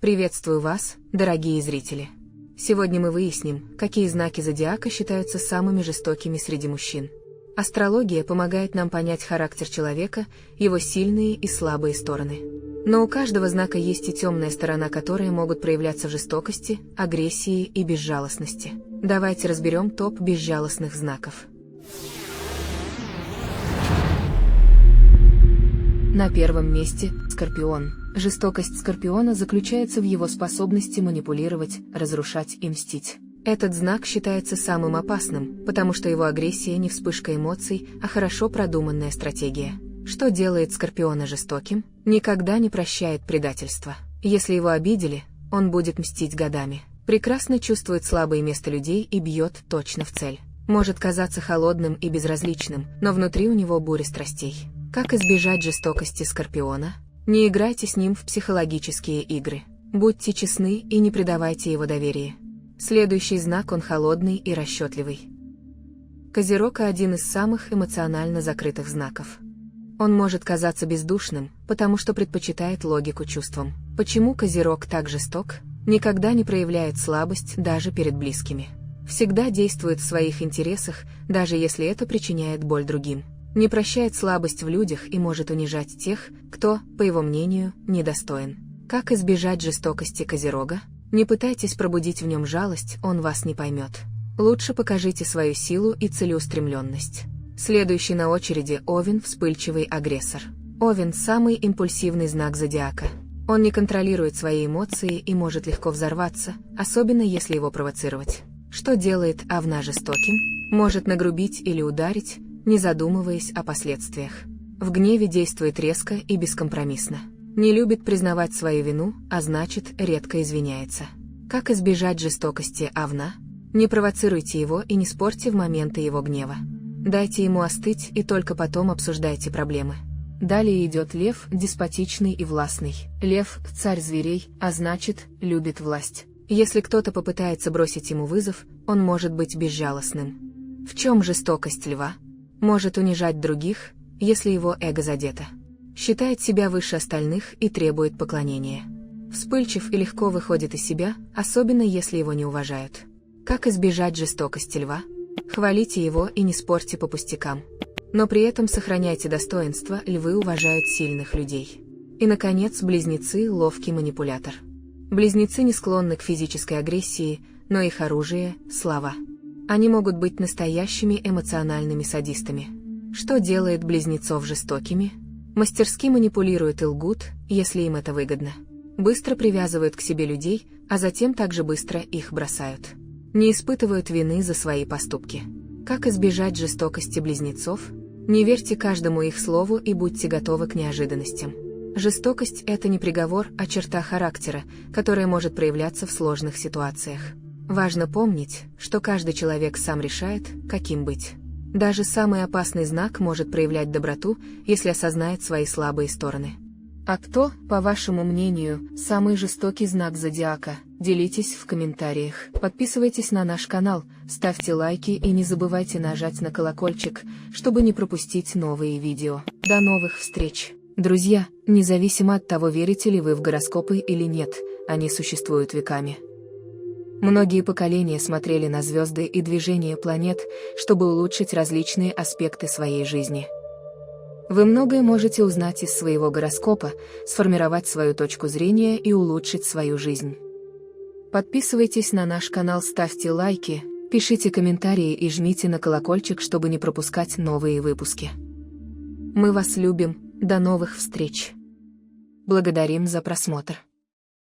Приветствую вас, дорогие зрители! Сегодня мы выясним, какие знаки зодиака считаются самыми жестокими среди мужчин. Астрология помогает нам понять характер человека, его сильные и слабые стороны. Но у каждого знака есть и темная сторона, которые могут проявляться в жестокости, агрессии и безжалостности. Давайте разберем топ безжалостных знаков. На первом месте – Скорпион. Жестокость Скорпиона заключается в его способности манипулировать, разрушать и мстить. Этот знак считается самым опасным, потому что его агрессия не вспышка эмоций, а хорошо продуманная стратегия. Что делает Скорпиона жестоким? Никогда не прощает предательства. Если его обидели, он будет мстить годами. Прекрасно чувствует слабые места людей и бьет точно в цель. Может казаться холодным и безразличным, но внутри у него буря страстей. Как избежать жестокости Скорпиона? Не играйте с ним в психологические игры. Будьте честны и не предавайте его доверие. Следующий знак – он холодный и расчетливый. Козерог – один из самых эмоционально закрытых знаков. Он может казаться бездушным, потому что предпочитает логику чувствам. Почему Козерог так жесток? Никогда не проявляет слабость даже перед близкими. Всегда действует в своих интересах, даже если это причиняет боль другим. Не прощает слабость в людях и может унижать тех, кто, по его мнению, недостоин. Как избежать жестокости Козерога? Не пытайтесь пробудить в нем жалость, он вас не поймет. Лучше покажите свою силу и целеустремленность. Следующий на очереди – Овен, вспыльчивый агрессор. Овен – самый импульсивный знак зодиака. Он не контролирует свои эмоции и может легко взорваться, особенно если его провоцировать. Что делает Овна жестоким? Может нагрубить или ударить, не задумываясь о последствиях. В гневе действует резко и бескомпромиссно. Не любит признавать свою вину, а значит, редко извиняется. Как избежать жестокости Овна? Не провоцируйте его и не спорьте в моменты его гнева. Дайте ему остыть и только потом обсуждайте проблемы. Далее идет Лев, деспотичный и властный. Лев – царь зверей, а значит, любит власть. Если кто-то попытается бросить ему вызов, он может быть безжалостным. В чем жестокость Льва? Может унижать других, если его эго задето. Считает себя выше остальных и требует поклонения. Вспыльчив и легко выходит из себя, особенно если его не уважают. Как избежать жестокости Льва? Хвалите его и не спорьте по пустякам. Но при этом сохраняйте достоинство, львы уважают сильных людей. И, наконец, Близнецы – ловкий манипулятор. Близнецы не склонны к физической агрессии, но их оружие – слова. Они могут быть настоящими эмоциональными садистами. Что делает близнецов жестокими? Мастерски манипулируют и лгут, если им это выгодно. Быстро привязывают к себе людей, а затем также быстро их бросают. Не испытывают вины за свои поступки. Как избежать жестокости близнецов? Не верьте каждому их слову и будьте готовы к неожиданностям. Жестокость – это не приговор, а черта характера, которая может проявляться в сложных ситуациях. Важно помнить, что каждый человек сам решает, каким быть. Даже самый опасный знак может проявлять доброту, если осознает свои слабые стороны. А кто, по вашему мнению, самый жестокий знак зодиака? Делитесь в комментариях. Подписывайтесь на наш канал, ставьте лайки и не забывайте нажать на колокольчик, чтобы не пропустить новые видео. До новых встреч! Друзья, независимо от того, верите ли вы в гороскопы или нет, они существуют веками. Многие поколения смотрели на звезды и движение планет, чтобы улучшить различные аспекты своей жизни. Вы многое можете узнать из своего гороскопа, сформировать свою точку зрения и улучшить свою жизнь. Подписывайтесь на наш канал, ставьте лайки, пишите комментарии и жмите на колокольчик, чтобы не пропускать новые выпуски. Мы вас любим, до новых встреч! Благодарим за просмотр!